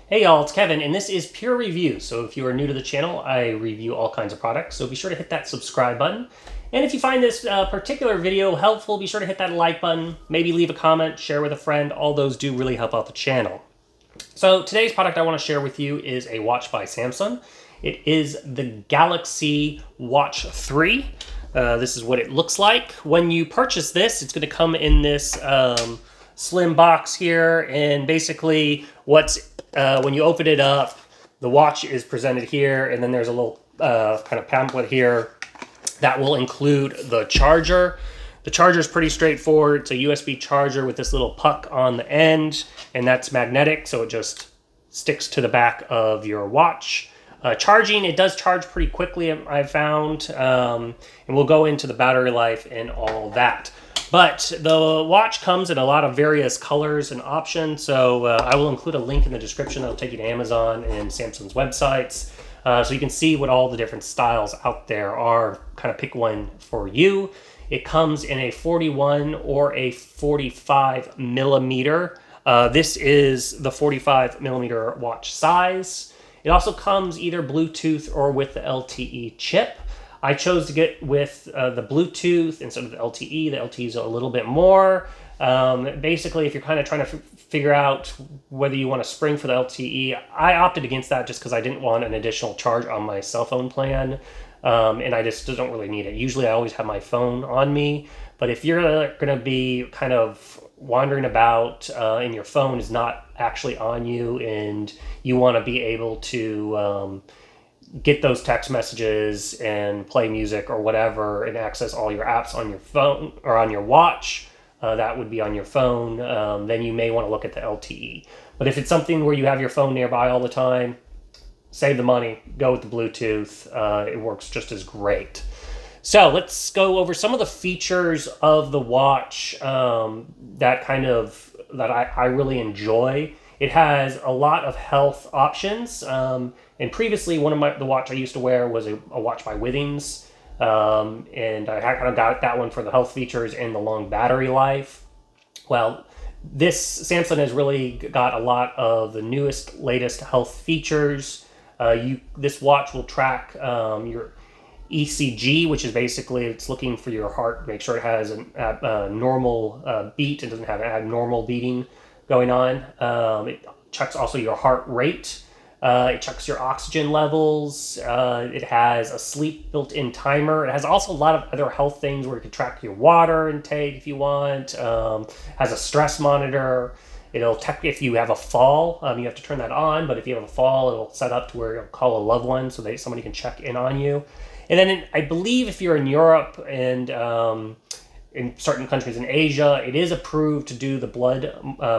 Hey y'all, it's Kevin, and this is Pure Review. So if you are new to the channel, I review all kinds of products, so be sure to hit that subscribe button. And if you find this particular video helpful, be sure to hit that like button, maybe leave a comment, share with a friend. All those do really help out the channel. So today's product I want to share with you is a watch by Samsung. It is the Galaxy Watch 3. This is what it looks like. When you purchase this, it's going to come in this slim box here, and basically when you open it up, the watch is presented here, and then there's a little kind of pamphlet here that will include the charger. The charger is pretty straightforward. It's a USB charger with this little puck on the end, and that's magnetic, so it just sticks to the back of your watch. Charging, it does charge pretty quickly, I've found, and we'll go into the battery life and all that. But the watch comes in a lot of various colors and options, so I will include a link in the description that'll take you to Amazon and Samsung's websites, so you can see what all the different styles out there are. Kind of pick one for you. It comes in a 41 or a 45 millimeter. This is the 45 millimeter watch size. It also comes either Bluetooth or with the LTE chip. I chose to get with the Bluetooth instead of the LTE. The LTE is a little bit more. Basically, if you're kind of trying to figure out whether you want to spring for the LTE, I opted against that just because I didn't want an additional charge on my cell phone plan, and I just don't really need it. Usually, I always have my phone on me, but if you're going to be kind of wandering about and your phone is not actually on you and you want to be able to get those text messages and play music or whatever and access all your apps on your phone or on your watch, that would be on your phone, then you may want to look at the LTE. But if it's something where you have your phone nearby all the time, save the money, go with the Bluetooth. It works just as great. So let's go over some of the features of the watch that I really enjoy. It has a lot of health options. And previously, the watch I used to wear was a watch by Withings. And I kind of got that one for the health features and the long battery life. Well, Samsung has really got a lot of the latest health features. This watch will track your ECG, which is basically it's looking for your heart, make sure it has a normal beat and doesn't have an abnormal beating going on. It checks also your heart rate. It checks your oxygen levels. It has a sleep built-in timer. It has also a lot of other health things where you can track your water intake if you want. Has a stress monitor. It'll if you have a fall, you have to turn that on, but if you have a fall, it'll set up to where it'll call a loved one so that somebody can check in on you. And then I believe if you're in Europe and in certain countries in Asia, it is approved to do the blood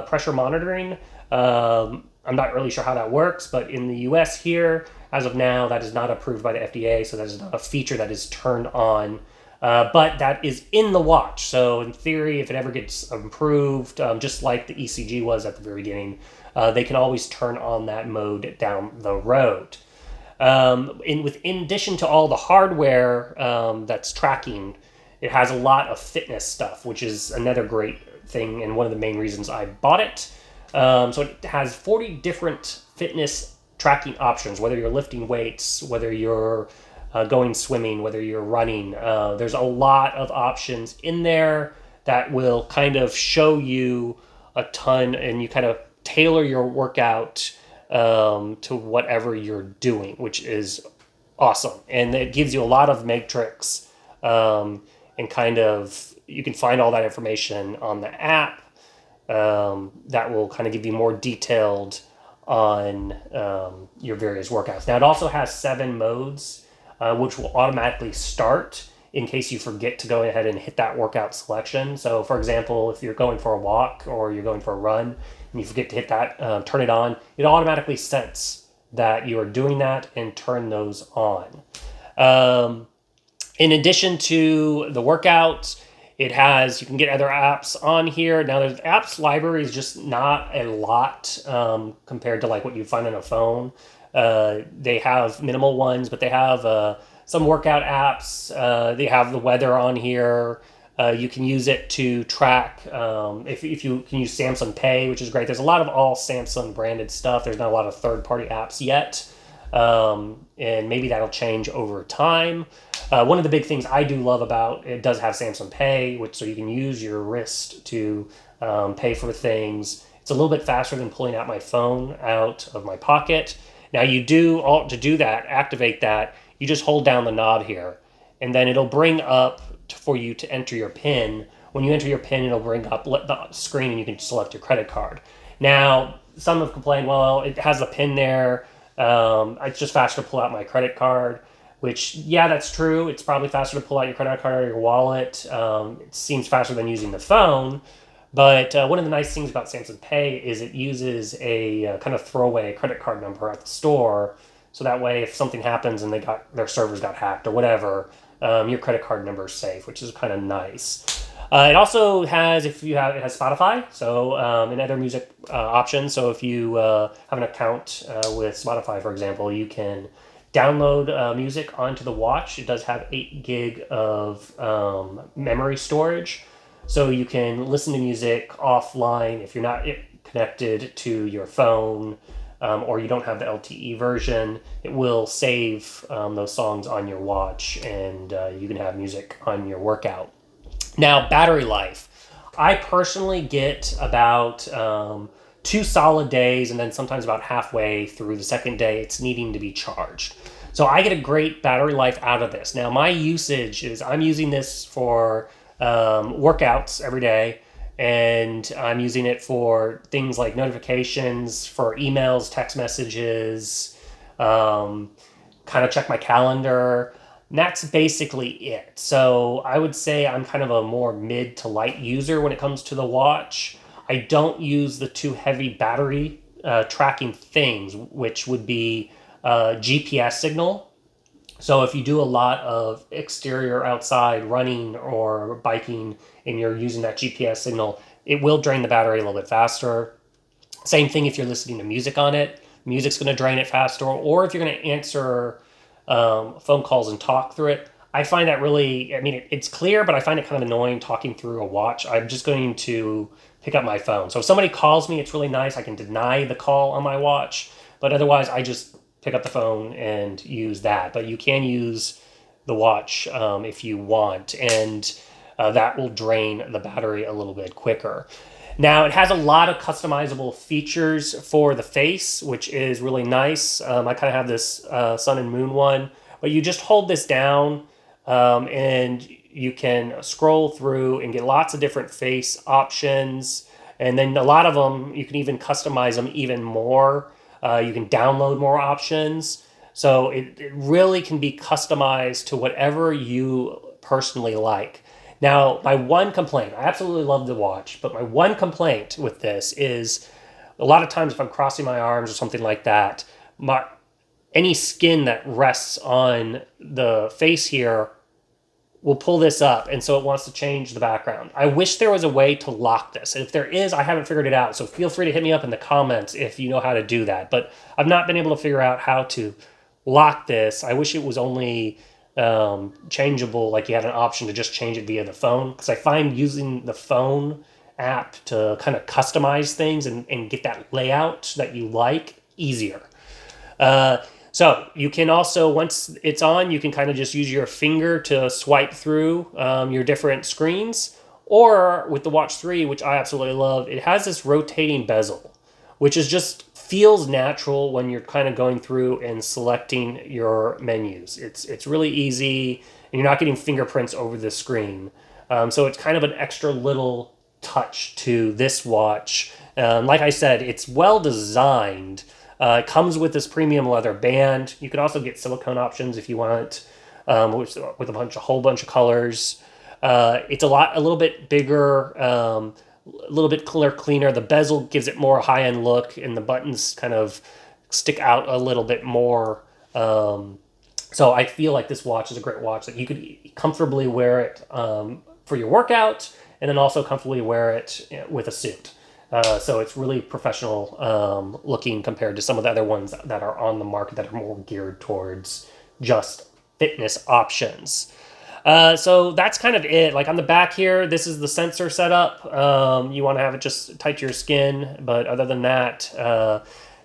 pressure monitoring. I'm not really sure how that works, but in the US here, as of now, that is not approved by the FDA, so that is not a feature that is turned on. But that is in the watch, so in theory, if it ever gets improved, just like the ECG was at the very beginning, they can always turn on that mode down the road. In addition to all the hardware that's tracking, it has a lot of fitness stuff, which is another great thing and one of the main reasons I bought it. So it has 40 different fitness tracking options, whether you're lifting weights, whether you're going swimming, whether you're running. There's a lot of options in there that will kind of show you a ton, and you kind of tailor your workout to whatever you're doing, which is awesome. And it gives you a lot of metrics, and kind of you can find all that information on the app. That will kind of give you more detailed on your various workouts. Now, it also has 7 modes, which will automatically start in case you forget to go ahead and hit that workout selection. So, for example, if you're going for a walk or you're going for a run and you forget to hit that, turn it on, it automatically sense that you are doing that and turn those on. In addition to the workouts, you can get other apps on here. Now, the apps library is just not a lot compared to like what you find on a phone. They have minimal ones, but they have some workout apps. They have the weather on here. You can use it to track, if you can use Samsung Pay, which is great. There's a lot of all Samsung branded stuff. There's not a lot of third-party apps yet, and maybe that'll change over time. One of the big things I do love about it does have Samsung Pay, which so you can use your wrist to pay for things. It's a little bit faster than pulling out my phone out of my pocket. Now to do that, activate that, you just hold down the knob here, and then it'll bring up for you to enter your PIN. When you enter your PIN, it'll bring up the screen and you can select your credit card. Now, some have complained, well, it has the PIN there. It's just faster to pull out my credit card, which, yeah, that's true. It's probably faster to pull out your credit card or your wallet. It seems faster than using the phone. But one of the nice things about Samsung Pay is it uses a kind of throwaway credit card number at the store. So that way, if something happens and their servers got hacked or whatever, your credit card number is safe, which is kind of nice. It also has, it has Spotify, so and other music options. So if you have an account with Spotify, for example, you can download music onto the watch. It does have 8 gig of memory storage. So you can listen to music offline if you're not connected to your phone, or you don't have the LTE version. It will save those songs on your watch, and you can have music on your workout. Now, battery life. I personally get about 2 solid days, and then sometimes about halfway through the second day, it's needing to be charged. So I get a great battery life out of this. Now, my usage is I'm using this for workouts every day, and I'm using it for things like notifications, for emails, text messages, kind of check my calendar. And that's basically it. So I would say I'm kind of a more mid to light user when it comes to the watch. I don't use the too heavy battery tracking things, which would be GPS signal. So if you do a lot of exterior outside running or biking and you're using that GPS signal, it will drain the battery a little bit faster. Same thing if you're listening to music on it. Music's going to drain it faster. Or if you're going to answer phone calls and talk through it. I find that really, it's clear, but I find it kind of annoying talking through a watch. I'm just going to pick up my phone. So if somebody calls me, it's really nice. I can deny the call on my watch. But otherwise, I just pick up the phone and use that. But you can use the watch if you want, and that will drain the battery a little bit quicker. Now, it has a lot of customizable features for the face, which is really nice. I kind of have this sun and moon one, but you just hold this down and you can scroll through and get lots of different face options. And then a lot of them, you can even customize them even more. You can download more options. So it really can be customized to whatever you personally like. Now, my one complaint, I absolutely love the watch, but my one complaint with this is a lot of times if I'm crossing my arms or something like that, any skin that rests on the face here will pull this up, and so it wants to change the background. I wish there was a way to lock this. And if there is, I haven't figured it out, so feel free to hit me up in the comments if you know how to do that. But I've not been able to figure out how to lock this. I wish it was only changeable, like you had an option to just change it via the phone, because I find using the phone app to kind of customize things and get that layout that you like easier. So you can also, once it's on, you can kind of just use your finger to swipe through your different screens. Or with the Watch 3, which I absolutely love, it has this rotating bezel, which is just feels natural when you're kind of going through and selecting your menus. It's really easy, and you're not getting fingerprints over the screen. So it's kind of an extra little touch to this watch. Like I said, it's well designed. It comes with this premium leather band. You can also get silicone options if you want, with a whole bunch of colors. It's a little bit bigger, a little bit cleaner. The bezel gives it more high-end look, and the buttons kind of stick out a little bit more. So I feel like this watch is a great watch that you could comfortably wear it for your workout, and then also comfortably wear it with a suit. So it's really professional looking compared to some of the other ones that are on the market that are more geared towards just fitness options. So that's kind of it. Like on the back here, this is the sensor setup. You want to have it just tight to your skin, but other than that,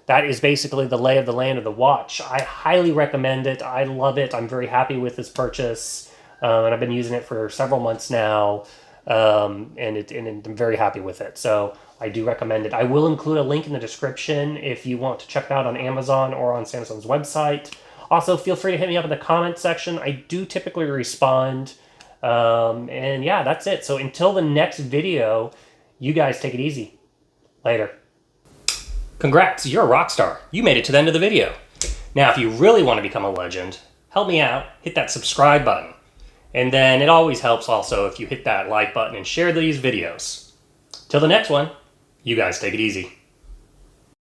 that is basically the lay of the land of the watch. I highly recommend it. I love it. I'm very happy with this purchase, and I've been using it for several months now, and I'm very happy with it. So I do recommend it. I will include a link in the description if you want to check it out on Amazon or on Samsung's website. Also, feel free to hit me up in the comment section. I do typically respond. And yeah, that's it. So until the next video, you guys take it easy. Later. Congrats, you're a rock star. You made it to the end of the video. Now, if you really want to become a legend, help me out. Hit that subscribe button. And then it always helps also if you hit that like button and share these videos. Till the next one, you guys take it easy.